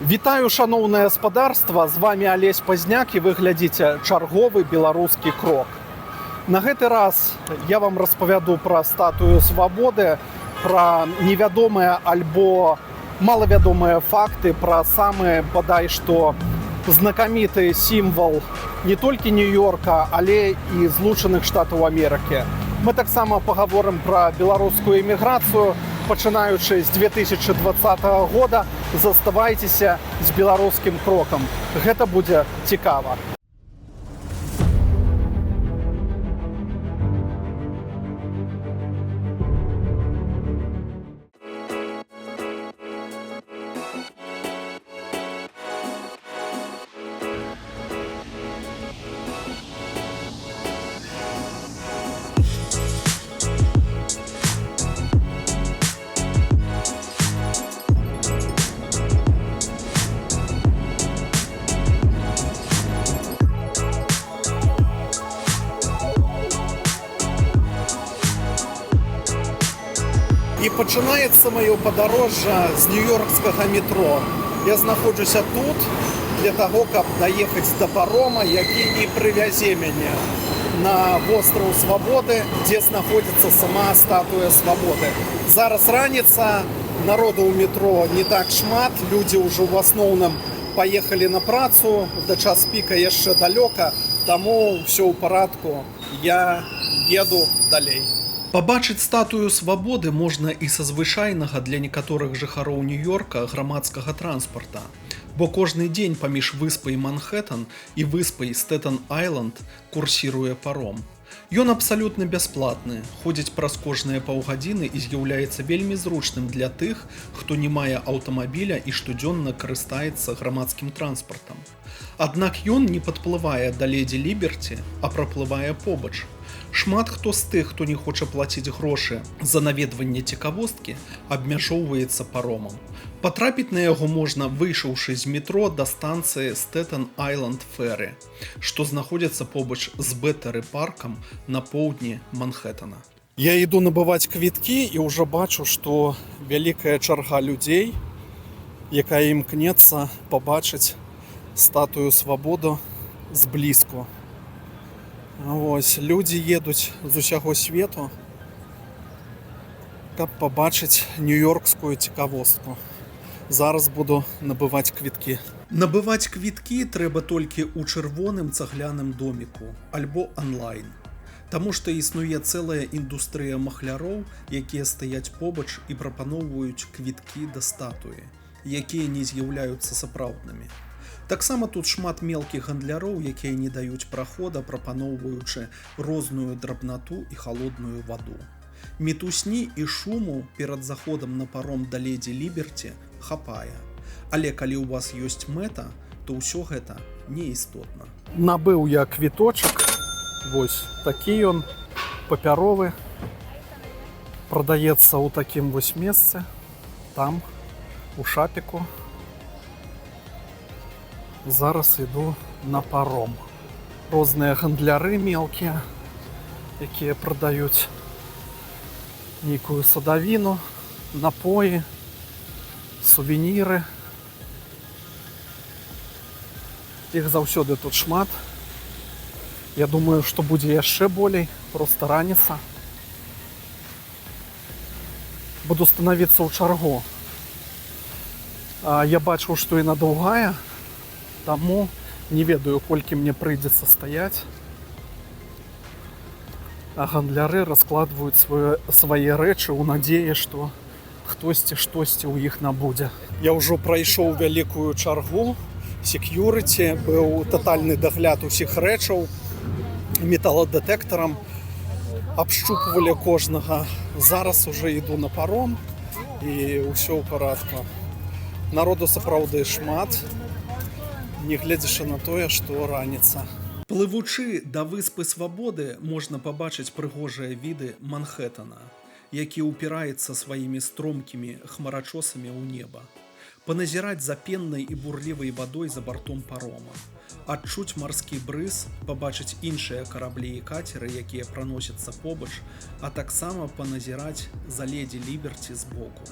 Вітаю, шаноўнае гаспадарства, з вами Алесь Пазняк і вы глядзіце чарговы беларускі крок. На гэты раз я вам распавяду пра статую свабоды, пра невядомыя альбо малавядомыя факты, пра самы, бадай што, знакаміты сімвал не толькі Нью-Йорка, але і Злучаных Штатаў Амерыкі. Мы таксама пагаворым пра беларускую эміграцыю, пачынаючы з 2020 года. Заставайцеся з беларускім крокам. Гэта будзе цікава. І пачынаецца маё падарожжа з нью-йоркскага метро. Я знаходжуся тут для таго, каб даехаць да парома, які і прывязе мяне на востраў Свабоды, дзе знаходзіцца сама статуя свабоды. Зараз раніца, народу ў метро не так шмат, людзі ўжо ў асноўным паехалі на працу, да час піка яшчэ далёка, таму ўсё ў парадку, я еду далей. Пабачыць статую свабоды можна і са звычайнага для некаторых жыхароў Нью-Йорка грамадскага транспарта, бо кожны дзень паміж выспай Манхэттан і выспай Стэттэн-Айленд курсіруе паром. Ён абсалютна бясплатны, ходзіць праз кожныя паўгадзіны і з'яўляецца вельмі зручным для тых, хто не мае аўтамабіля і штодзённа карыстаецца грамадскім транспартам. Аднак ён не падплывае да леді Ліберці, а праплывае побач. Шмат хто з тых, хто не хоча плаціць грошы за наведванне цікавосткі, абмяжоўваецца паромам. Патрапіць на яго можна, выйшаўшы з метро да станцыі Стэттэн-Айленд Ферры, што знаходзіцца побач з Бэттэры-паркам на поўдні Манхэттана. Я іду набываць квіткі і ўжо бачу, што вялікая чарга людзей, якая імкнецца пабачыць статую свабоды зблізку. Ось, людзі едуць з усяго свету, каб пабачыць нью-йоркскую цікавостку. Зараз буду набываць квіткі. Набываць квіткі трэба толькі ў чырвоным цагляным доміку, альбо онлайн. Таму што існуе цэлая індустрыя махляроў, якія стаяць побач і прапаноўваюць квіткі да статуі, якія не з'яўляюцца сапраўднымі. Таксама тут шмат мелкіх гандляроў, якія не даюць прахода, прапаноўваючы розную драбнату і халодную ваду. Мітусні і шуму перад заходам на паром да леді Ліберці хапае. Але калі ў вас ёсць мэта, то ўсё гэта неістотна. Набыў я квіточак. Вось такі ён, папяровы. Прадаецца ў такім вось месцы. Там, у шапіку. Зараз іду на паром. Розныя гандляры мелкія, якія прадаюць нейкую садавіну, напоі, сувеніры. Іх заўсёды тут шмат. Я думаю, што будзе яшчэ болей, проста раніца. Буду станавіцца ў чаргу. Я бачу, што яна доўгая. Таму не ведаю, колькі мне прыйдзецца стаяць. А гандляры раскладваюць свае рэчы ў надзеі, што хтосьці штосьці ў іх набудзе. Я ўжо прайшоў вялікую чаргу. Сек'юрыці, быў татальны дагляд усіх рэчаў. Металадэтэктарам абшчупвалі кожнага. Зараз уже іду на паром і ўсё ў парадку. Народу сапраўды шмат. Не гледзячы на тое, што раніца. Плывучы да выспы Свабоды можна пабачыць прыгожыя віды Манхэттана, які ўпіраецца сваімі стромкімі хмарачосамі ў неба. Паназіраць за пеннай і бурлівай вадой за бартом парома. Адчуць марскі брыз, пабачыць іншыя караблі і кацеры, якія праносяцца побач, а таксама паназіраць за леді Ліберці збоку.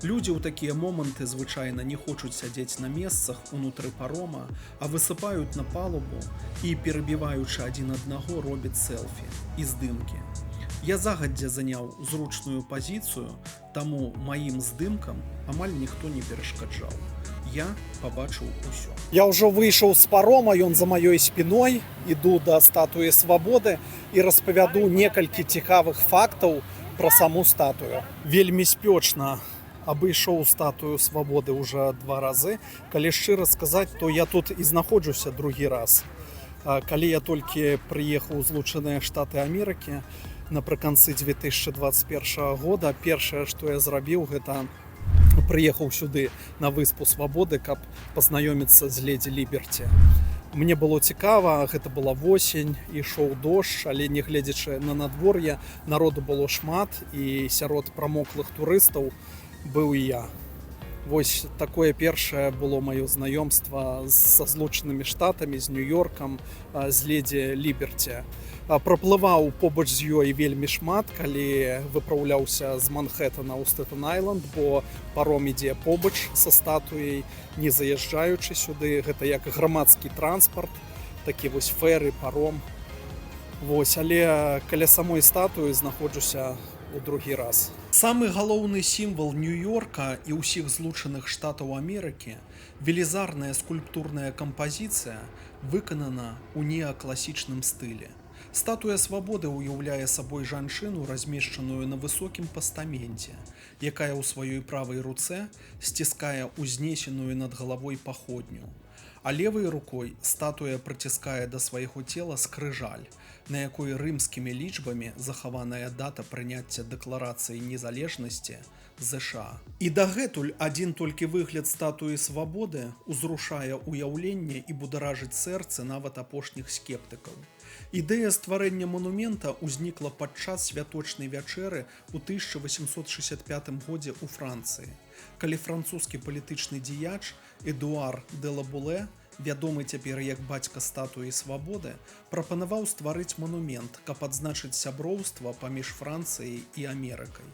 Людзі ў такія моманты звычайна не хочуць сядзець на месцах унутры парома, а высыпаюць на палубу і, перабіваючы адзін аднаго, робяць сэлфі і здымкі. Я загадзя заняў зручную пазіцыю, таму маім здымкам амаль ніхто не перашкаджаў. Я пабачыў усё. Я ўжо выйшаў з парома, ён за маёй спіной, іду да статуі свабоды і распавяду некалькі цікавых фактаў пра саму статую. Вельмі спёчна абышоў статую свабоды ўжо 2 разы. Калі шчыра сказаць, то я тут і знаходжуся другі раз. Калі я толькі прыехаў у Злучаныя Штаты Амерыкі, напрыканцы 2021 года, першае, што я зрабіў, гэта прыехаў сюды на выспу Свабоды, каб пазнаёміцца з ледзі Ліберці. Мне было цікава, гэта была восень, ішоў дождж, але нягледзячы на надвор'е, народу было шмат, і сярод прамоклых турыстаў быў і я. Вось такое першае было маё знаёмства са Злучанымі Штатамі, з Нью-Йоркам, з ледзі Ліберці. Праплываў побач з ёй вельмі шмат, калі выпраўляўся з Манхэттана ў Стэтэн-Айленд, бо паром ідзе побач са статуяй, не заязджаючы сюды. Гэта як грамадскі транспарт, такі вось фэры, паром. Вось, але каля самой статуі знаходжуся у другі раз. Самы галоўны сімвал Нью-Йорка і ўсіх Злучаных Штатаў Амерыкі, велізарная скульптурная кампазіцыя, выканана ў неакласічным стылі. Статуя свабоды ўяўляе сабой жанчыну, размешчаную на высокім пастаменце, якая ў сваёй правай руцэ сціскае ўзнесеную над галавой паходню. А левай рукой статуя прыціскае да свайго цела скрыжаль, на якой рымскімі лічбамі захаваная дата прыняцця дэкларацыі незалежнасці ЗША. І дагэтуль адзін толькі выгляд статуі свабоды ўзрушае ўяўленне і бударажыць сэрцы нават апошніх скептыкаў. Ідэя стварэння манумента ўзнікла падчас святочнай вячэры ў 1865 годзе ў Францыі, калі французскі палітычны дзеяч Эдуар де Лабуле, вядомы цяпер як бацька статуі свабоды, прапанаваў стварыць манумент, каб адзначыць сяброўства паміж Францыяй і Амерыкай.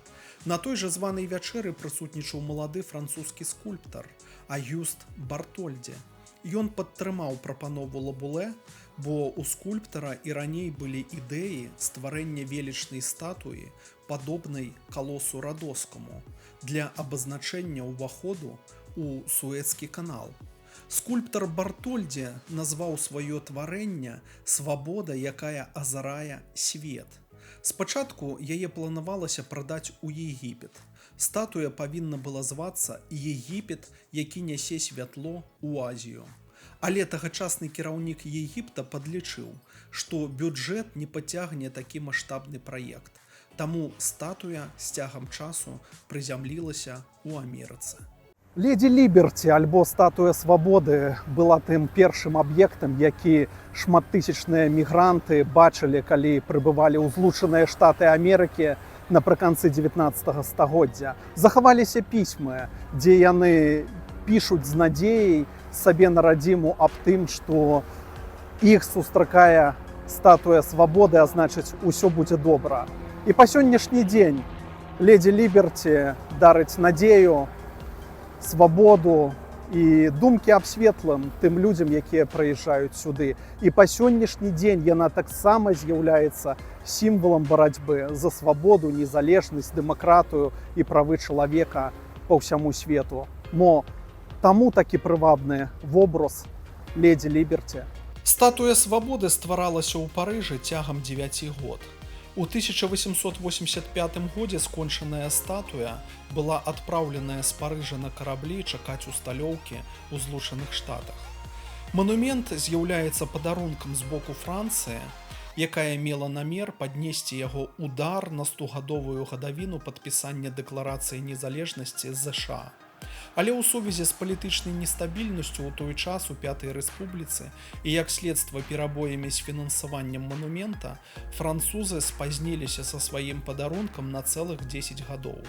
На той жа званай вячэры прысутнічаў малады французскі скульптар Агюст Бартольдзе. Ён падтрымаў прапанову Лабуле, бо ў скульптара і раней былі ідэі стварэння велічнай статуі, падобнай калосу Радоскаму, для абазначэння ўваходу ў Суэцкі канал. Скульптар Бартольдзе назваў сваё тварэнне «Свабода, якая азарае свет». Спачатку яе планавалася прадаць у Егіпет. Статуя павінна была звацца «Егіпет, які нясе святло ў Азію». Але тагачасны кіраўнік Егіпта падлічыў, што бюджэт не пацягне такі маштабны праект. Таму статуя з цягам часу прызямлілася ў Амерыцы. Ледзі Ліберці, альбо статуя свабоды, была тым першым аб'ектам, які шматтысячныя мігранты бачылі, калі прыбывалі ў Злучаныя Штаты Амерыкі напрыканцы 19 стагоддзя. Захаваліся пісьмы, дзе яны пішуць з надзеяй сабе на радзіму аб тым, што іх сустракае статуя свабоды, а значыць, усё будзе добра. І па сённяшні дзень ледзі Ліберці дарыць надзею, свабоду і думкі аб светлым тым людзям, якія прыязджаюць сюды. І па сённяшні дзень яна таксама з'яўляецца сімвалам барацьбы за свабоду, незалежнасць, дэмакратыю і правы чалавека па ўсяму свету. Мо таму такі прывабны вобраз ледзі Ліберці. Статуя свабоды стваралася ў Парыжы цягам 9 год. У 1885 годзе скончаная статуя была адпраўленая з Парыжа на караблі чакаць усталёўкі ў Злучаных Штатах. Манумент з'яўляецца падарункам з боку Францыі, якая мела намер паднесці яго ўдар на 100гадовую гадавіну падпісання дэкларацыі незалежнасці ЗША. Але ў сувязі з палітычнай нестабільнасцю ў той час у Пятай Рэспубліцы і як следства перабоямі з фінансаваннем манумента, французы спазніліся са сваім падарункам на цэлых 10 гадоў.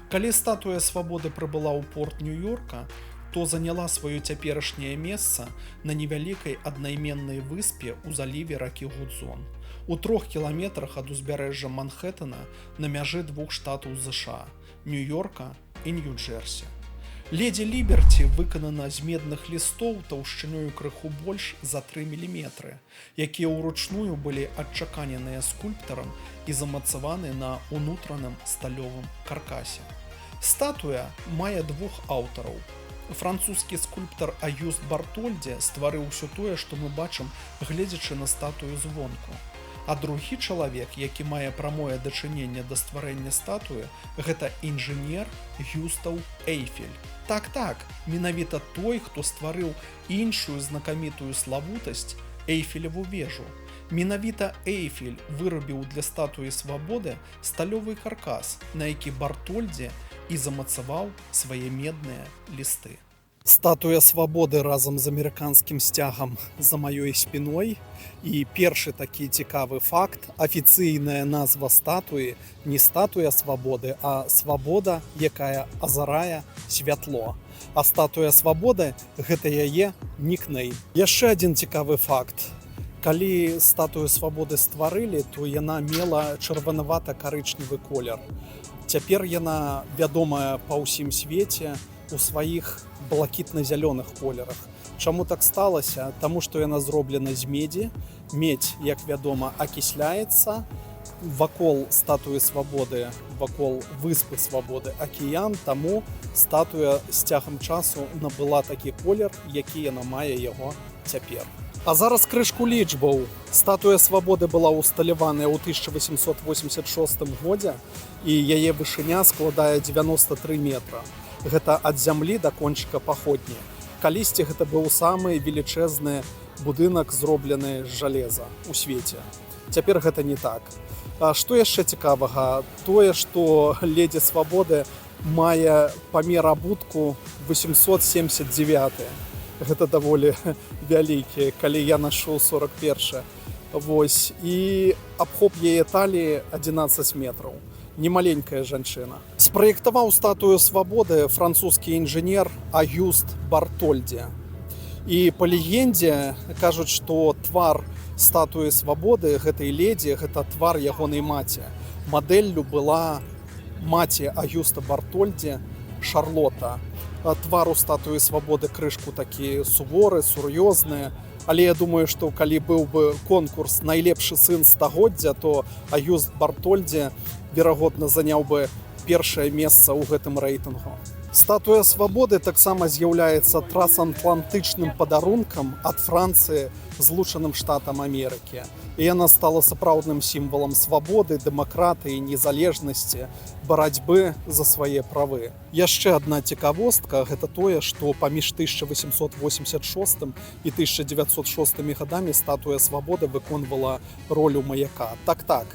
Калі статуя свабоды прыбыла ў порт Нью-Йорка, то заняла сваё цяперашняе месца на невялікай аднайменнай выспе ў заліве ракі Гудзон, у 3 кіламетрах ад узбярэжжа Манхэттана на мяжы 2 штатаў ЗША – Нью-Йорка і Нью-Джерсі. Леді Ліберці выканана з медных лістоў таўшчынёю крыху больш за 3 мм, якія ўручную былі адчаканеныя скульптарам і замацаваны на ўнутраным сталёвым каркасе. Статуя мае двух аўтараў. Французскі скульптар Аюст Бартольдзе стварыў усё тое, што мы бачым, гледзячы на статую звонку. А другі чалавек, які мае прамое дачыненне да стварэння статуі, гэта інжынер Гюстаў Эйфель. Так, менавіта той, хто стварыў іншую знакамітую славутасць Эйфелеву вежу. Менавіта Эйфель вырабіў для статуі свабоды сталёвы каркас, на які Бартольдзе і замацаваў свае медныя лісты. Статуя свабоды разам з амерыканскім сцягам за маёй спіной. І першы такі цікавы факт, афіцыйная назва статуі не статуя свабоды, а свабода, якая азарае святло. А статуя свабоды гэта яе нікнейм. Яшчэ адзін цікавы факт. Калі статую свабоды стварылі, то яна мела чырванавата-карычневы колер. Цяпер яна вядомая па ўсім свеце у сваіх блакітна-зялёных колерах. Чаму так сталася? Таму што яна зроблена з медзі. Медзь, як вядома, акісляецца. Вакол статуі свабоды, вакол выспы свабоды акіян, таму статуя з цягам часу набыла такі колер, які яна мае яго цяпер. А зараз крышку лічбаў. Статуя свабоды была ўсталяваная ў 1886 годзе, і яе вышыня складае 93 метра. Гэта ад зямлі да кончыка паходні. Калісьці гэта быў самы велічэзны будынак, зроблены з жалеза ў свеце. Цяпер гэта не так. А што яшчэ цікавага? Тое, што леді свабоды мае памер абутку 879. Гэта даволі вялікі, калі я нашу 41. Вось. І абхоп яе таліі 11 метраў. Немаленькая жанчына. Спраектаваў статую свабоды французскі інжынер Аюст Бартольдзе. І па легендзе кажуць, што твар статуі свабоды гэтай ледзі гэта твар ягонай маці. Мадэллю была маці Аюста Бартольдзе Шарлота. Твар у статуі свабоды крышку такі суворы, сур'ёзны. Але я думаю, што калі быў бы конкурс найлепшы сын стагоддзя, то Аюст Бартольдзе верагодна заняў бы першае месца ў гэтым рэйтынгу. Статуя свабоды таксама з'яўляецца трансатлантычным падарункам ад Францыі Злучаным Штатам Амерыкі. І яна стала сапраўдным сімвалам свабоды, дэмакратыі, незалежнасці, барацьбы за свае правы. Яшчэ адна цікавостка гэта тое, што паміж 1886 і 1906 гадамі статуя свабоды выконвала ролю маяка. Так,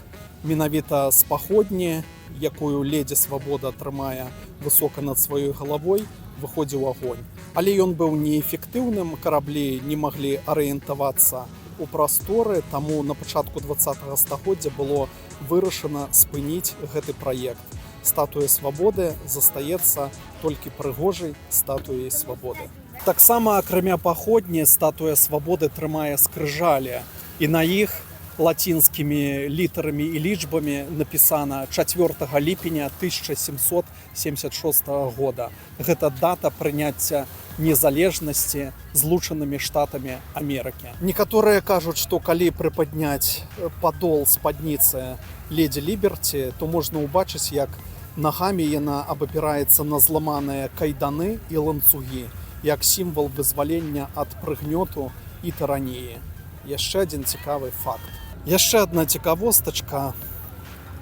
менавіта з паходні, якую леді свабода трымае высока над сваёй галавой, выходзіў агонь. Але ён быў неэфектыўным, караблі не маглі арыентавацца у прасторы, таму на пачатку 20-го стагоддзя было вырашана спыніць гэты праект. Статуя свабоды застаецца толькі прыгожай статуяй свабоды. Таксама, акрамя паходні, статуя свабоды трымае скрыжалі, і на іх лацінскімі літарамі і лічбамі напісана 4 ліпеня 1776 года. Гэта дата прыняцця незалежнасці Злучанымі Штатамі Амерыкі. Некаторыя кажуць, што калі прыпадняць падол спадніцы леді Ліберці, то можна ўбачыць, як нагамі яна абапіраецца на зламаныя кайданы і ланцугі, як сімвал вызвалення ад прыгнёту і тыраніі. Яшчэ адзін цікавы факт. Яшчэ адна цікавостачка.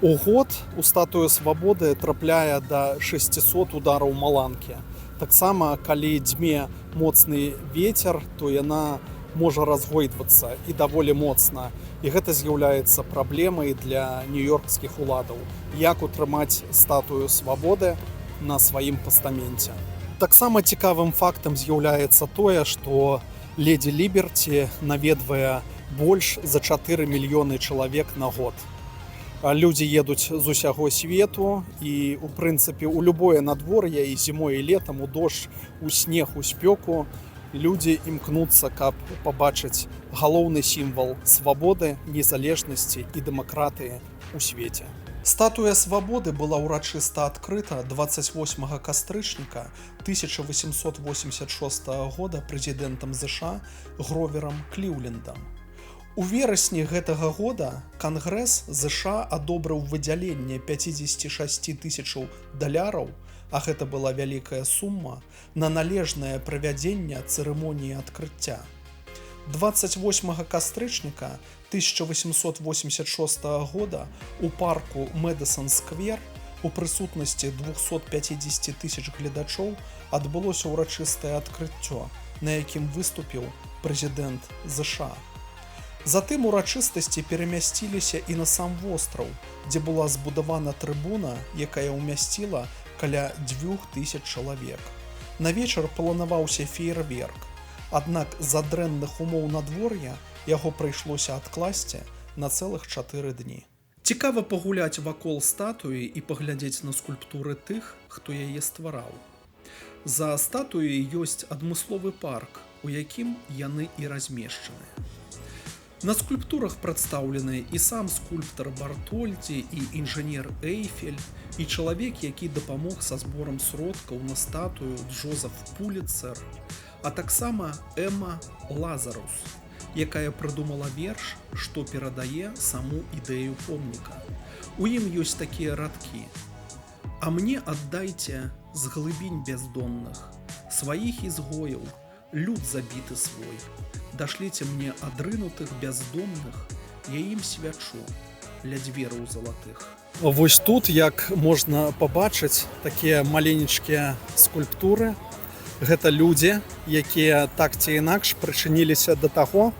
У год у статую свабоды трапляе да 600 удараў маланкі. Таксама, калі дзьме моцны вецер, то яна можа разгойдвацца і даволі моцна. І гэта з'яўляецца праблемай для нью-йоркскіх уладаў. Як утрымаць статую свабоды на сваім пастаменце. Таксама цікавым фактам з'яўляецца тое, што леді Ліберці наведвае больш за 4 мільёны чалавек на год. Людзі едуць з усяго свету і, у прынцыпе, у любое надвор'е і зімой і летам, у дождж, у снег, у спёку людзі імкнуцца, каб пабачыць галоўны сімвал свабоды, незалежнасці і дэмакратыі ў свеце. Статуя свабоды была ўрачыста адкрыта 28 кастрычніка 1886 года прэзідэнтам ЗША Гроверам Кліўлендам. У верасні гэтага года Кангрэс ЗША адобрыў выдзяленне 56 тысячаў даляраў, а гэта была вялікая сума, на належнае правядзенне цырымоніі адкрыцця. 28 кастрычніка 1886 года у парку Мэдысон-сквер у прысутнасці 250 тысяч гледачоў адбылося ўрачыстае адкрыццё, на якім выступіў прэзідэнт ЗША. Затым урачыстасці перамясціліся і на сам востраў, дзе была збудавана трыбуна, якая ўмясціла каля 2000 чалавек. На вечар планаваўся феерверк. Аднак з-за дрэнных умоў надвор'я яго прыйшлося адкласці на цэлых 4 дні. Цікава пагуляць вакол статуі і паглядзець на скульптуры тых, хто яе ствараў. За статуяй ёсць адмысловы парк, у якім яны і размешчаны. На скульптурах прадстаўлены і сам скульптар Бартольдзі, і інжынер Эйфель, і чалавек, які дапамог са зборам сродкаў на статую Джозеф Пуліцер, а таксама Эмма Лазарус, якая прыдумала верш, што перадае саму ідэю помніка. У ім ёсць такія радкі: «А мне аддайце з глыбінь бяздонных, сваіх ізгояў, люд забіты свой. Дашліце мне адрынутых бяздомных, я ім свячу ля дзвераў залатых». Вось тут, як можна пабачыць, такія маленечкія скульптуры. Гэта людзі, якія так ці інакш прычыніліся да таго,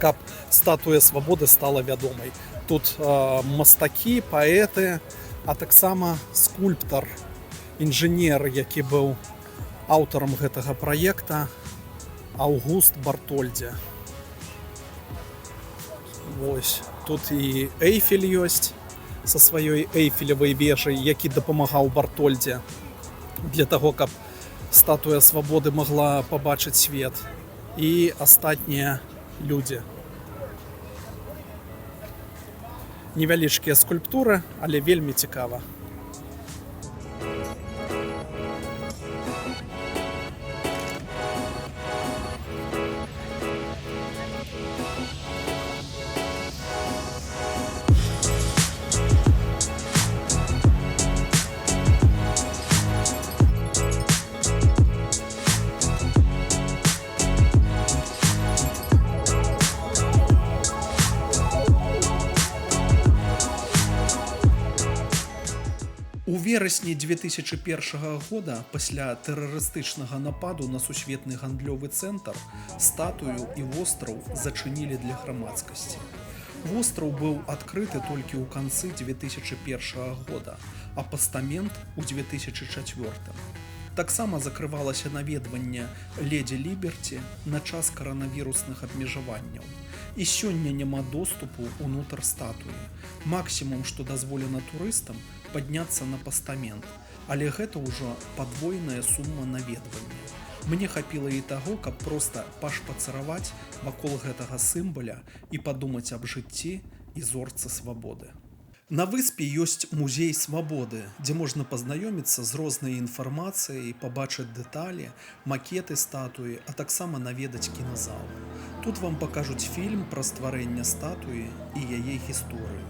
каб статуя свабоды стала вядомай. Тут мастакі, паэты, а таксама скульптар, інжынер, які быў аўтарам гэтага праекта, Аўгуст Бартольдзі. Вось, тут і Эйфель ёсць са сваёй эйфелевай вежай, які дапамагаў Бартольдзі для таго, каб статуя свабоды магла пабачыць свет, і астатнія людзі. Невялічкія скульптуры, але вельмі цікава. У верасні 2001 года, пасля тэрарыстычнага нападу на сусветны гандлёвы цэнтр, статую і востраў зачынілі для грамадскасці. Востраў быў адкрыты толькі ў канцы 2001 года, а пастамент у 2004. Таксама закрывалася наведванне леді Ліберці на час каранавірусных абмежаванняў. І сёння няма доступу ўнутр статуі. Максімум, што дазволена турыстам, падняцца на пастамент, але гэта ўжо падвойная сума наведвання. Мне хапіла і таго, каб проста пашпацыраваць вакол гэтага сімваля і падумаць аб жыцці і зорцы свабоды. На выспе ёсць музей свабоды, дзе можна пазнаёміцца з рознай інфармацыяй, пабачыць дэталі, макеты статуі, а таксама наведаць кіназал. Тут вам пакажуць фільм пра стварэнне статуі і яе гісторыю.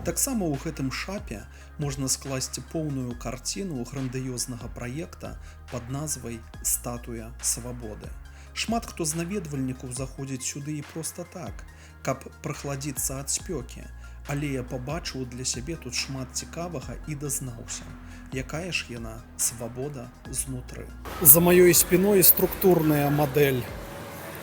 Таксама ў гэтым шапе можна скласці поўную карціну грандыёзнага праекта пад назвай «Статуя свабоды». Шмат хто з наведвальнікаў заходзіць сюды і проста так, каб прахладзіцца ад спёкі, але я пабачыў для сябе тут шмат цікавага і дазнаўся, якая ж яна свабода знутры. За маёй спіной структурная мадэль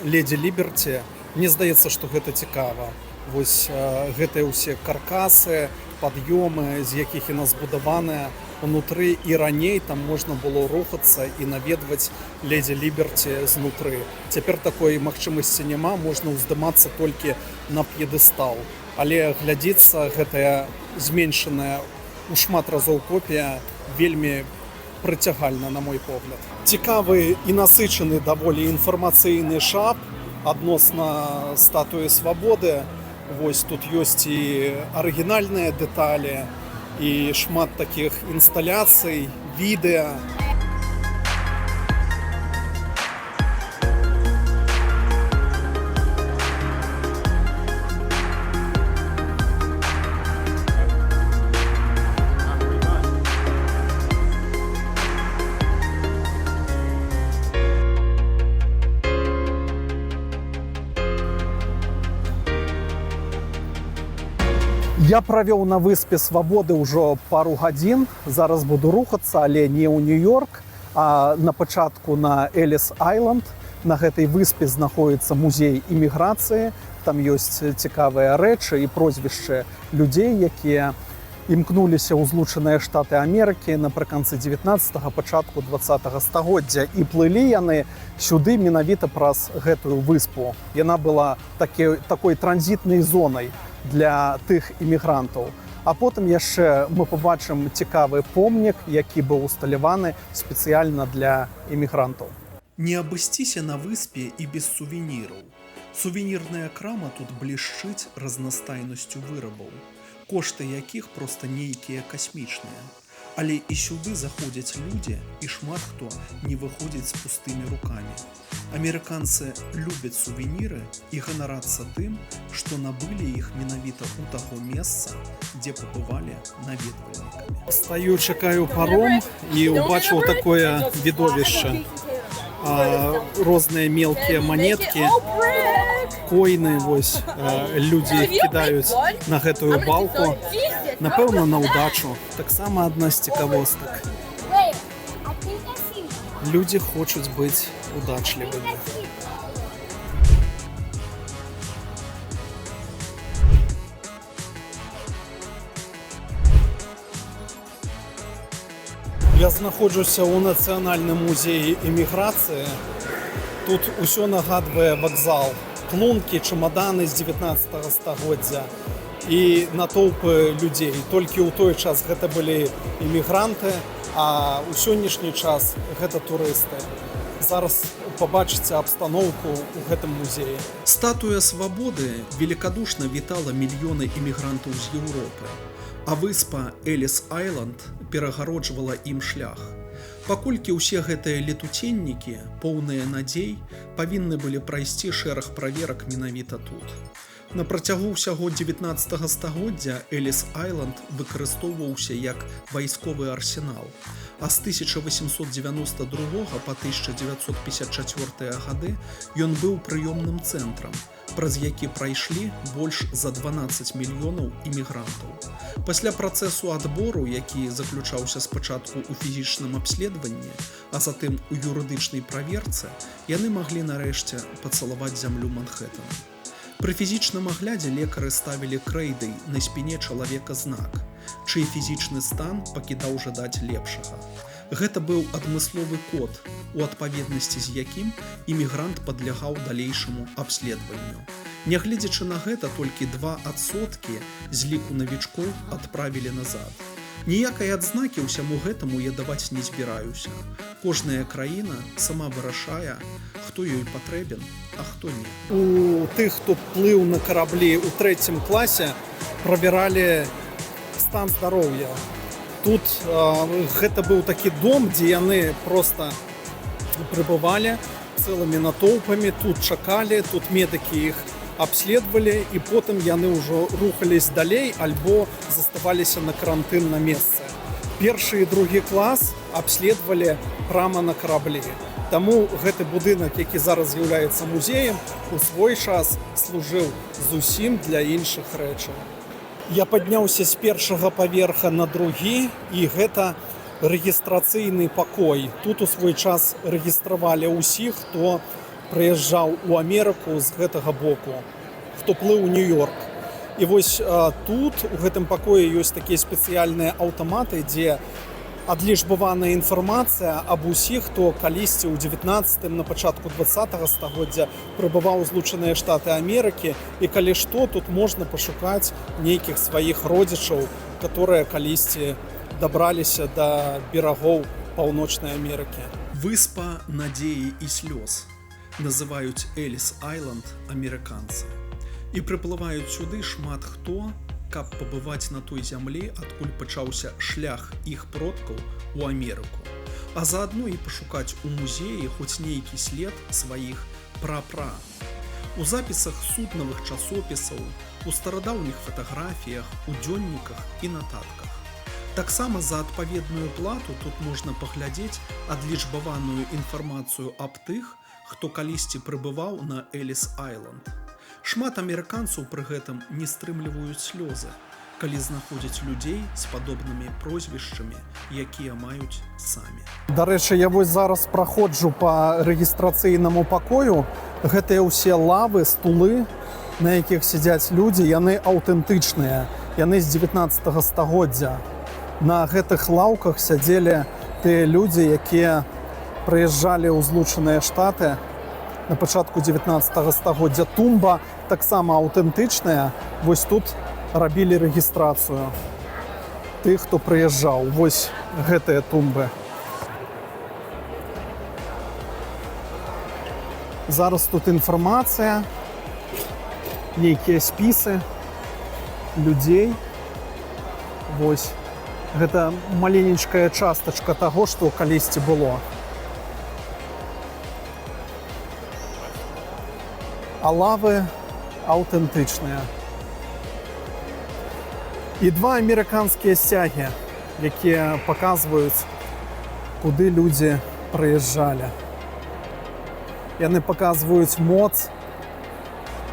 леді Ліберці. Мне здаецца, што гэта цікава. Вось гэтыя ўсе каркасы, пад'ёмы, з якіх яна збудаваная унутры, і раней там можна было рухацца і наведваць леді Ліберці знутры. Цяпер такой магчымасці няма, можна ўздымацца толькі на п'едэстал. Але глядзіцца гэтая зменшаная у шмат разоў копія вельмі прыцягальна, на мой погляд. Цікавы і насычаны даволі інфармацыйны шап адносна статуі свабоды. Вось тут ёсць і арыгінальныя дэталі, і шмат таких інсталяцый, відэа. Я правёў на выспе Свабоды ўжо пару гадзін. Зараз буду рухацца, але не ў Нью-Йорк, а на пачатку на Эліс-Айленд. На гэтай выспе знаходіцца музей іміграцыі. Там ёсць цікавыя рэчы і прозвішчы людзей, якія імкнуліся ў Злучаныя Штаты Амерыкі напрыканцы 19-го, пачатку 20-го стагоддзя. І плылі яны сюды менавіта праз гэтую выспу. Яна была такой транзітнай зонай для тых імігрантаў. А потым яшчэ мы побачым цікавы помнік, які быў усталяваны спецыяльна для імігрантаў. Не абысціся на выспе і без сувеніраў. Сувенірная крама тут блішчыць разнастайнасцю вырабаў, кошты якіх проста нейкія касмічныя. Але і сюды заходзяць людзі, і шмат хто не выходзіць з пустымі рукамі. Амерыканцы любяць сувеніры і ганарацца тым, што набылі іх менавіта ў таго месца, дзе пабывалі наведвальнікамі. Стаю, чакаю паром і ўбачыў такое відовішча. Розныя мелкія манеткі, коіны, вось, людзі іх кідаюць на гэтую балку. Напэўна, на ўдачу. Таксама адна з цікавостак. Людзі хочуць быць удачлівымі. Я знаходжуся ў Нацыянальным музеі іміграцыі. Тут усё нагадвае вакзал. Клункі, чамаданы з 19-го стагоддзя і натоўпы людзей. Толькі ў той час гэта былі імігранты, а ў сённяшні час гэта турысты. Зараз пабачыце абстаноўку ў гэтым музеі. Статуя Свабоды великадушна вітала мільёны імігрантаў з Еўропы, а выспа Эліс-Айленд перагароджвала ім шлях. Паколькі ўсе гэтыя летуценнікі, поўныя надзей, павінны былі прайсці шэраг праверак менавіта тут. На працягу ўсяго 19-го стагоддзя Эліс-Айленд выкарыстоўваўся як вайсковы арсенал, а з 1892 па 1954 гады ён быў прыёмным цэнтрам, праз які прайшлі больш за 12 мільёнаў імігрантаў. Пасля працэсу адбору, які заключаўся спачатку ў фізічным абследаванні, а затым у юрыдычнай праверцы, яны маглі нарэшце пацалаваць зямлю Манхэттана. Пры фізічным аглядзе лекары ставілі крэйдай на спіне чалавека знак, чый фізічны стан пакідаў жадаць лепшага. Гэта быў адмысловы код, у адпаведнасці з якім імігрант падлягаў далейшаму абследаванню. Нягледзячы на гэта, толькі 2% з ліку навічкоў адправілі назад. Ніякай адзнакі ўсяму гэтаму я даваць не збіраюся. Кожная краіна сама вырашае, хто ёй патрэбен, а хто не. У тых, хто плыў на караблі ў 3-м класе, правяралі стан здароўя. Тут гэта быў такі дом, дзе яны проста прыбывалі цэлымі натоўпамі, тут чакалі, тут медыкі іх абследавалі, і потым яны ўжо рухались далей альбо заставаліся на карантын на месцы. Першы і другі клас абследавалі прама на караблі. Таму гэты будынак, які зараз з'яўляецца музеем, у свой час служыў зусім для іншых рэчаў. Я падняўся з першага паверха на другі, і гэта рэгістрацыйны пакой. Тут у свой час рэгістравалі ўсіх, хто прыязджаў у Амерыку з гэтага боку, хто плыў у Нью-Йорк. І вось тут, у гэтым пакоі, ёсць такія спецыяльныя аўтаматы, дзе адлічбаваная інфармацыя аб усіх, хто калісьці ў 19-м, на пачатку 20-го стагоддзя прыбываў у Злучаныя Штаты Амерыкі, і калі што, тут можна пашукаць нейкіх сваіх родзічаў, которые калісьці дабраліся да берагоў Паўночнай Амерыкі. Выспа надзеі і слёз называюць Эліс-Айленд амерыканцы. І прыплываюць сюды шмат хто каб пабываць на той зямлі, адкуль пачаўся шлях іх продкаў у Амерыку, а заадно і пашукаць у музеі хоць нейкі след сваіх пра-пра. У запісах суднавых часопісаў, у старадаўніх фатаграфіях, у дзённіках і нататках. Таксама за адпаведную плату тут можна паглядзець адлічбаваную інфармацыю аб тых, хто калісьці прыбываў на Эліс-Айланд. Шмат амерыканцаў пры гэтым не стрымліваюць слёзы, калі знаходзяць людзей з падобнымі прозвішчамі, якія маюць самі. Дарэчы, я вось зараз праходжу па рэгістрацыйнаму пакою. Гэтыя ўсе лавы, стулы, на якіх сядзяць людзі, яны аўтэнтычныя. Яны з 19 стагоддзя. На гэтых лаўках сядзелі тыя людзі, якія прыязджалі ў Злучаныя Штаты на пачатку 19 стагоддзя. Тумба таксама аўтэнтычная. Вось тут рабілі рэгістрацыю тых, хто прыязджаў. Вось гэтыя тумбы. Зараз тут інфармацыя, нейкія спісы людзей. Вось. Гэта маленечкая частачка таго, што калісьці было. А лавы аўтэнтычныя. І два амерыканскія сцягі, якія паказваюць, куды людзі прыязджалі. Яны паказваюць моц,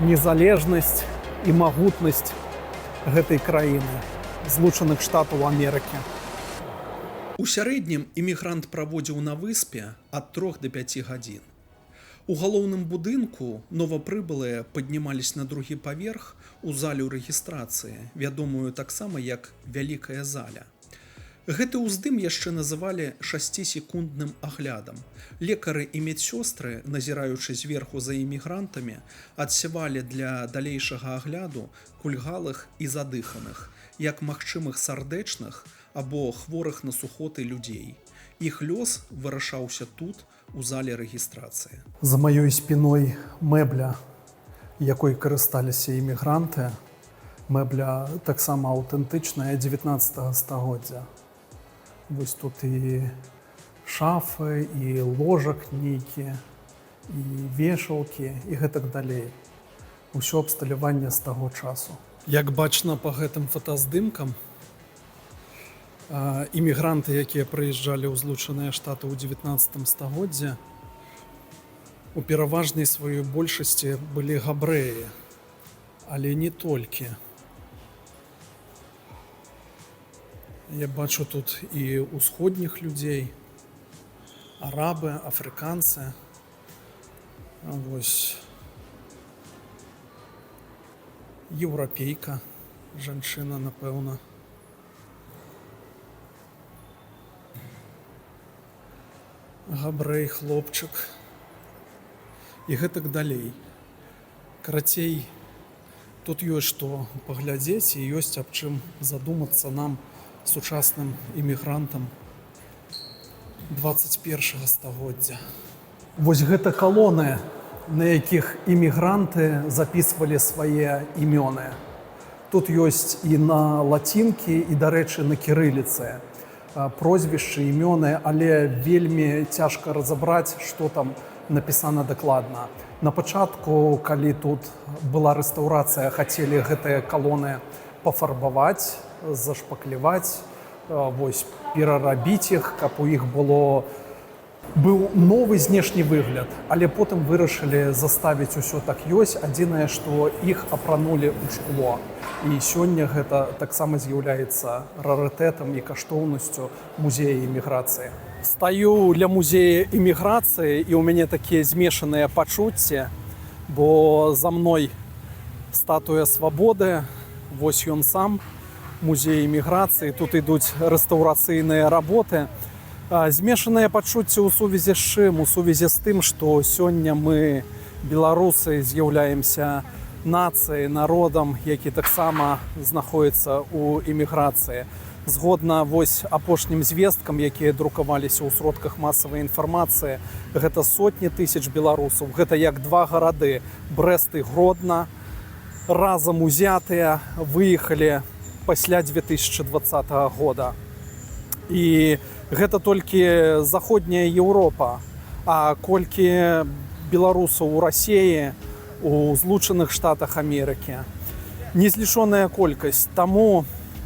незалежнасць і магутнасць гэтай краіны. Злучаных Штатаў Амерыкі. У сярэднім імігрант праводзіў на выспе ад 3 до 5 гадзін. У галоўным будынку новапрыбылыя паднімались на другі паверх у залю рэгістрацыі, вядомую таксама як Вялікая заля. Гэты ўздым яшчэ называлі 6-секундным аглядам. Лекары і медсёстры, назіраючы зверху за імігрантамі, адсявалі для далейшага агляду кульгалых і задыханых, як магчымых сардэчных або хворых на сухоты людзей. Іх лёс вырашаўся тут, у зале рэгістрацыі. За маёй спіной мэбля, якой карысталіся імігранты. Мэбля таксама аўтэнтычная 19 стагоддзя. Вось тут і шафы, і ложак нейкія, і вешалкі, і гэтак далей. Усё абсталяванне з таго часу. Як бачна па гэтым фотаздымкам, імігранты, якія прыязджалі ў Злучаныя Штаты ў 19 стагоддзі, у пераважнай сваёй большасці былі габрэі, але не толькі. Я бачу тут і усходніх людзей, арабы, афрыканцы. Вось еўрапейка, жанчына, напэўна. Габрэй, хлопчык. І гэтак далей. Карацей, тут ёсць што паглядзець і ёсць аб чым задумацца нам, сучасным імігрантам 21 стагоддзя. Вось гэта калоны, на якіх імігранты запісвалі свае імёны. Тут ёсць і на лацінкі, і, дарэчы, на кірыліцы. Прозвішчы, імёны, але вельмі цяжка разабраць, што там напісана дакладна. На пачатку, калі тут была рэстаўрацыя, хацелі гэтыя калоны пафарбаваць, зашпакліваць, вось, перарабіць іх, каб у іх быў новы знешні выгляд, але потым вырашылі заставіць усё так ёсць. Адзінае, што іх апранулі ў шкло. І сёння гэта таксама з'яўляецца рарытэтам і каштоўнасцю музея іміграцыі. Стаю ля музея іміграцыі, і ў мяне такія змешаныя пачуцці, бо за мной статуя свабоды, вось ён сам, музей іміграцыі, тут ідуць рэстаўрацыйныя работы. Змешаныя пачуцці ў сувязі з чым? У сувязі з тым, што сёння мы, беларусы, з'яўляемся нацыяй, народам, які таксама знаходіцца ў іміграцыі. Згодна вось апошнім звесткам, якія друкаваліся ў сродках масавай інфармацыі, гэта сотні тысяч беларусаў. Гэта як два гарады, Брэст і Гродна. разам узятыя выехалі пасля 2020 года. І гэта толькі заходняя Еўропа, а колькі беларусаў у Расіі, у Злучаных Штатах Амерыкі. Незлічоная колькасць. Таму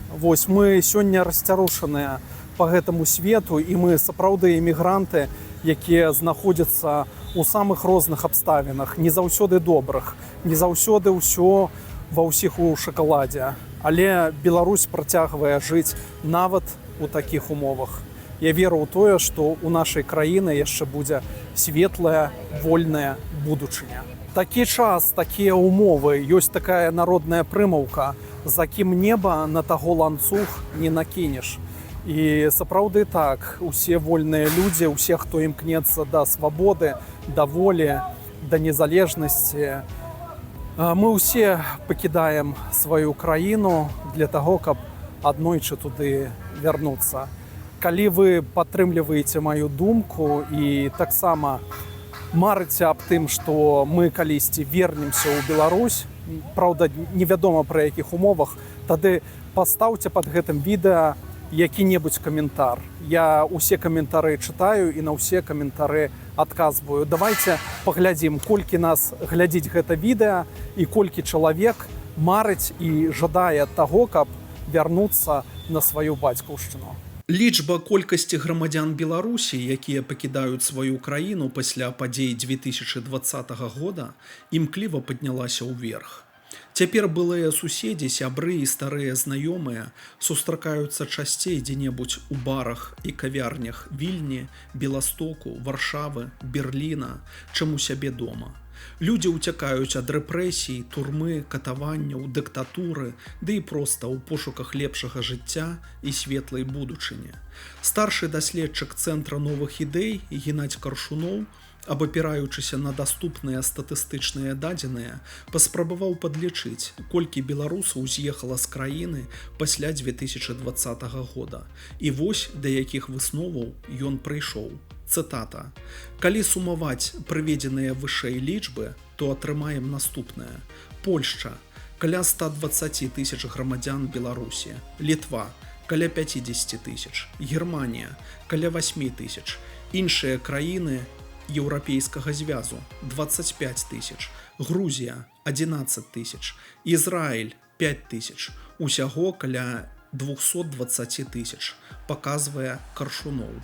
вось мы сёння расцярушаныя па гэтаму свету, і мы сапраўды эмігранты, якія знаходзяцца ў самых розных абставінах, не заўсёды добрых, не заўсёды ўсё ва ўсіх у шакаладзе. Але Беларусь працягвае жыць нават у такіх умовах. Я веру ў тое, што ў нашай краіны яшчэ будзе светлая, вольная будучыня. Такі час, такія умовы, ёсць такая народная прымаўка: за кім неба, на таго ланцуг не накінеш. І сапраўды так, усе вольныя людзі, усе, хто імкнецца да свабоды, да волі, да незалежнасці, мы ўсе пакідаем сваю краіну для таго, каб аднойчы туды вярнуцца. Калі вы падтрымліваеце маю думку і таксама марыце аб тым, што мы калісьці вернемся ў Беларусь, праўда, невядома пры якіх умовах, тады пастаўце пад гэтым відэа які-небудзь каментар. Я усе каментары чытаю і на ўсе каментары адказваю. Давайце паглядзім, колькі нас глядзіць гэта відэа і колькі чалавек марыць і жадае таго, каб вярнуцца на сваю бацькаўшчыну. Лічба колькасці грамадзян Беларусі, якія пакідаюць сваю краіну пасля падзей 2020 года, імкліва паднялася ўверх. Цяпер былыя суседзі, сябры і старыя знаёмыя сустракаюцца часцей дзе-небудзь у барах і кавярнях Вільні, Беластоку, Варшавы, Берліна, чым у сябе дома. Людзі ўцякаюць ад рэпрэсій, турмы, катаванняў, дыктатуры, ды і проста ў пошуках лепшага жыцця і светлай будучыні. Старшы даследчык Цэнтра новых ідэй Геннадзь Каршуноў, абапіраючыся на даступныя статыстычныя дадзеныя, паспрабаваў падлічыць, колькі беларусаў з'ехала з краіны пасля 2020 года. І вось да якіх высноваў ён прыйшоў. Цытата: «Калі сумаваць прыведзеныя вышэй лічбы, то атрымаем наступнае. Польшча – каля 120 тысяч грамадзян Беларусі, Літва – каля 50 тысяч, Германія – каля 8 тысяч, іншыя краіны Еўрапейскага звязу – 25 тысяч, Грузія – 11 тысяч, Ізраіль – 5 тысяч, усяго каля 220 тысяч, паказвае Каршуноў.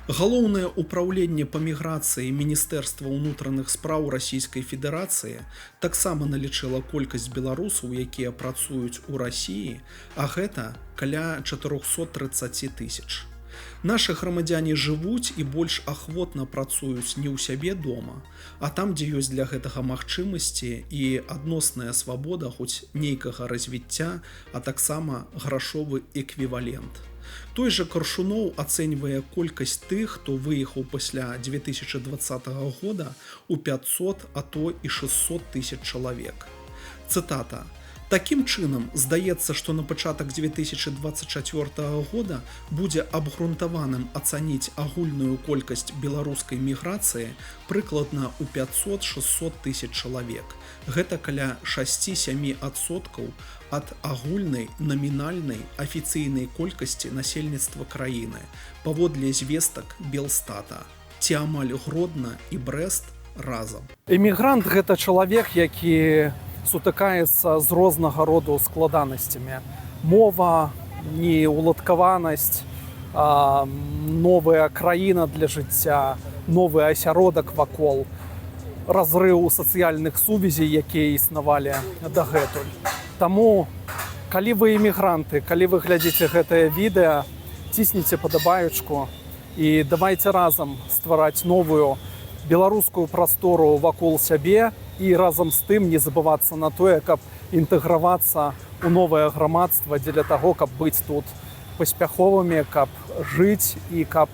Галоўнае ўпраўленне па міграцыі Міністэрства ўнутраных спраў Расійскай Федэрацыі таксама налічыла колькасць беларусаў, якія працуюць у Расіі, а гэта каля 430 тысяч. Нашы грамадзяне жывуць і больш ахвотна працуюць не ў сябе дома, а там, дзе ёсць для гэтага магчымасці і адносная свабода хоць нейкага развіцця, а таксама грашовы эквівалент. Той жа Каршуноў ацэньвае колькасць тых, хто выехаў пасля 2020 года у 500, а то і 600 тысяч чалавек. Цытата: «Такім чынам, здаецца, што на пачатак 2024 года будзе абгрунтаваным ацаніць агульную колькасць беларускай міграцыі прыкладна ў 500-600 тысяч чалавек. Гэта каля 6-7% ад агульнай намінальнай афіцыйнай колькасці насельніцтва краіны, паводле звестак Белстата. Ці амаль Гродна і Брэст разам». Эмігрант – гэта чалавек, які сутыкаецца з рознага роду складанасцямі. Мова, неуладкаванасць, новая краіна для жыцця, новы асяродак вакол, разрыў сацыяльных сувязей, якія існавалі дагэтуль. Таму, калі вы эмігранты, калі вы глядзіце гэтае відэа, цісніце падабаючку і давайце разам ствараць новую беларускую прастору вакол сябе і разам з тым не забывацца на тое, каб інтэгравацца ў новае грамадства дзеля таго, каб быць тут паспяховымі, каб жыць і каб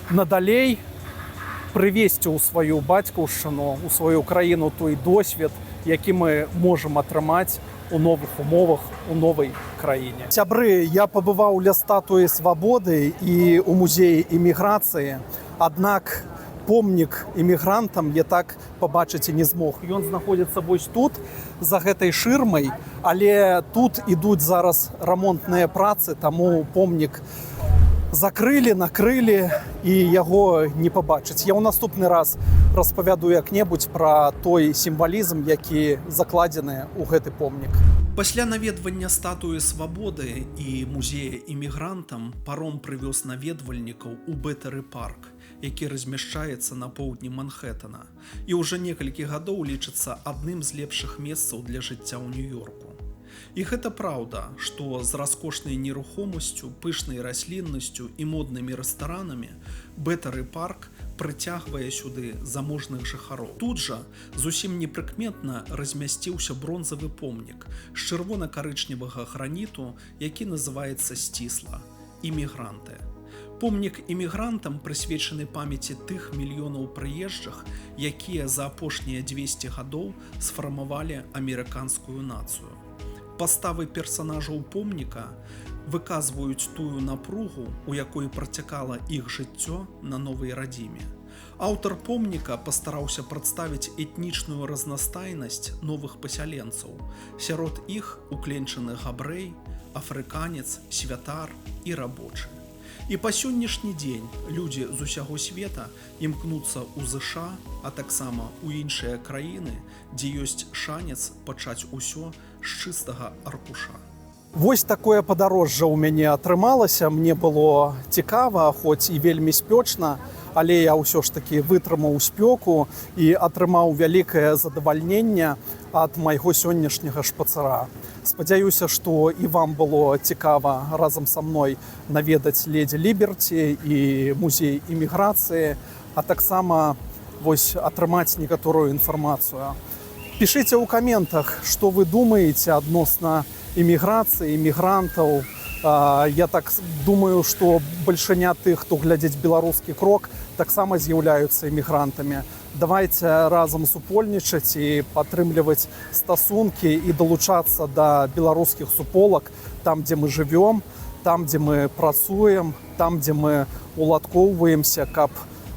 надалей прывесці ў сваю бацькаўшчыну, у сваю краіну той досвед, які мы можам атрымаць у новых умовах, у новай краіне. Сябры, я пабываў ля статуі свабоды і ў музеі эміграцыі, аднак помнік іммігрантам я так побачити не змог. Ён знаходзіцца вось тут, за гэтай шырмай, але тут ідуць зараз рамонтныя працы, таму помнік закрылі, накрылі і яго не пабачыць. Я ў наступны раз распавяду як-небудзь пра той сімвалізм, які закладзены ў гэты помнік. Пасля наведвання статуі свабоды і музея іммігрантам паром прывёз наведвальнікаў у Бэтэры-парк, які размяшчаецца на поўдні Манхэттана і ўжо некалькі гадоў лічыцца адным з лепшых месцаў для жыцця ў Нью-Йорку. І гэта праўда, што з раскошнай нерухомасцю, пышнай расліннасцю і моднымі рэстаранамі Бэтэры-парк прыцягвае сюды заможных жыхароў. Тут жа зусім непрыкметна размясціўся бронзавы помнік з чырвона-карычневага граніту, які называецца сцісла «Іммігранты». Помнік іммігрантам прысвечаны памяці тых мільёнаў прыезджых, якія за апошнія 200 гадоў сфармавалі амерыканскую нацыю. Паставы персанажаў помніка выказваюць тую напругу, у якой працякала іх жыццё на новай радзіме. Аўтар помніка пастараўся прадставіць этнічную разнастайнасць новых пасяленцаў. Сярод іх укленчаны габрэй, афрыканец, святар і рабочы. І па сённяшні дзень людзі з усяго света імкнуцца ў ЗША, а таксама ў іншыя краіны, дзе ёсць шанец пачаць усё з чыстага аркуша. Вось такое падарожжа ў мяне атрымалася. Мне было цікава, хоць і вельмі спёчна, але я ўсё ж такі вытрымаў спёку і атрымаў вялікае задавальненне ад майго сённяшняга шпацыра. Спадзяюся, што і вам было цікава разам са мной наведаць Леді Ліберці і музей імміграцыі, а таксама вось атрымаць некаторую інфармацыю. Пішыце ў каментах, што вы думаеце адносна імміграцыі, іммігрантаў. Я так думаю, што бальшыня тых, хто глядзіць беларускі крок, таксама з'яўляюцца іммігрантамі. Давайце разам супольнічаць і падтрымліваць стасункі і далучацца да беларускіх суполак, там, дзе мы жывём, там, дзе мы працуем, там, дзе мы уладкоўваемся, каб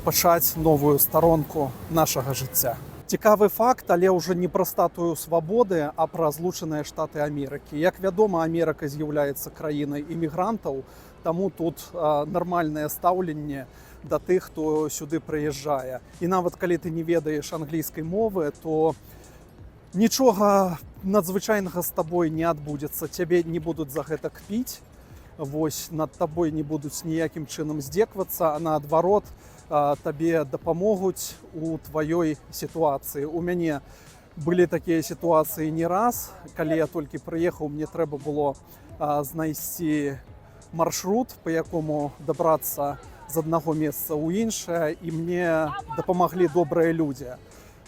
пачаць новую старонку нашага жыцця. Цікавы факт, але ўжо не пра статую свабоды, а пра злучаныя штаты Амерыкі. Як вядома, Амерыка з'яўляецца краінай іммігрантаў, таму тут нармальнае стаўленне да тых, хто сюды прыязджае. І нават калі ты не ведаеш англійскай мовы, то нічога надзвычайнага з табой не адбудзецца. Цябе не будуць за гэта кпіць, вось над табой не будуць ніякім чынам здзеквацца, а наадварот, табе дапамогуць у тваёй сітуацыі. У мяне былі такія сітуацыі не раз. Калі я толькі прыехаў, мне трэба было знайсці маршрут, па якому дабрацца з аднаго месца ў іншае, і мне дапамаглі добрыя людзі.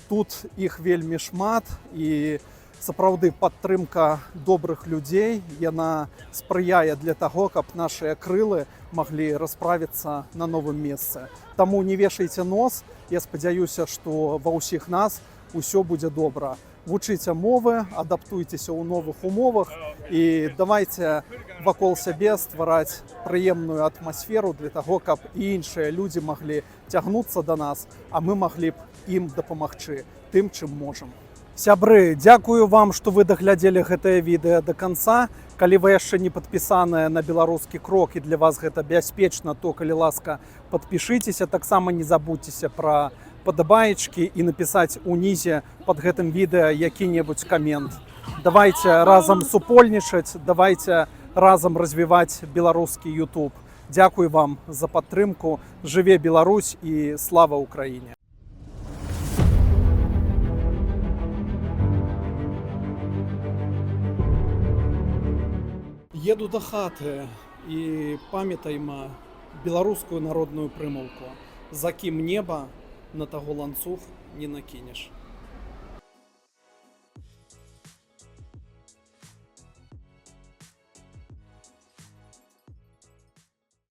Тут іх вельмі шмат, і сапраўды падтрымка добрых людзей, яна спрыяе для таго, каб нашыя крылы маглі расправіцца на новым месцы. Таму не вешайце нос, я спадзяюся, што ва ўсіх нас усё будзе добра. Вучыце мовы, адаптуйцеся ў новых умовах і давайце вакол сябе ствараць прыемную атмасферу для таго, каб і іншыя людзі маглі цягнуцца да нас, а мы маглі б ім дапамагчы тым, чым можам. Сябры, дзякую вам, што вы даглядзелі гэтае відэа да канца. Калі вы яшчэ не падпісаныя на беларускі крок і для вас гэта бяспечна, то, калі ласка, падпішыцеся. Таксама не забудзьцеся пра падабаечкі і напісаць унізе пад гэтым відэа які-небудзь камент. Давайце разам супольнічаць, давайце разам развіваць беларускі YouTube. Дзякуй вам за падтрымку. Жыве Беларусь і слава Украіне! Еду да хаты і памятайма беларускую народную прымаўку. За кім неба, на таго ланцуг не накінеш.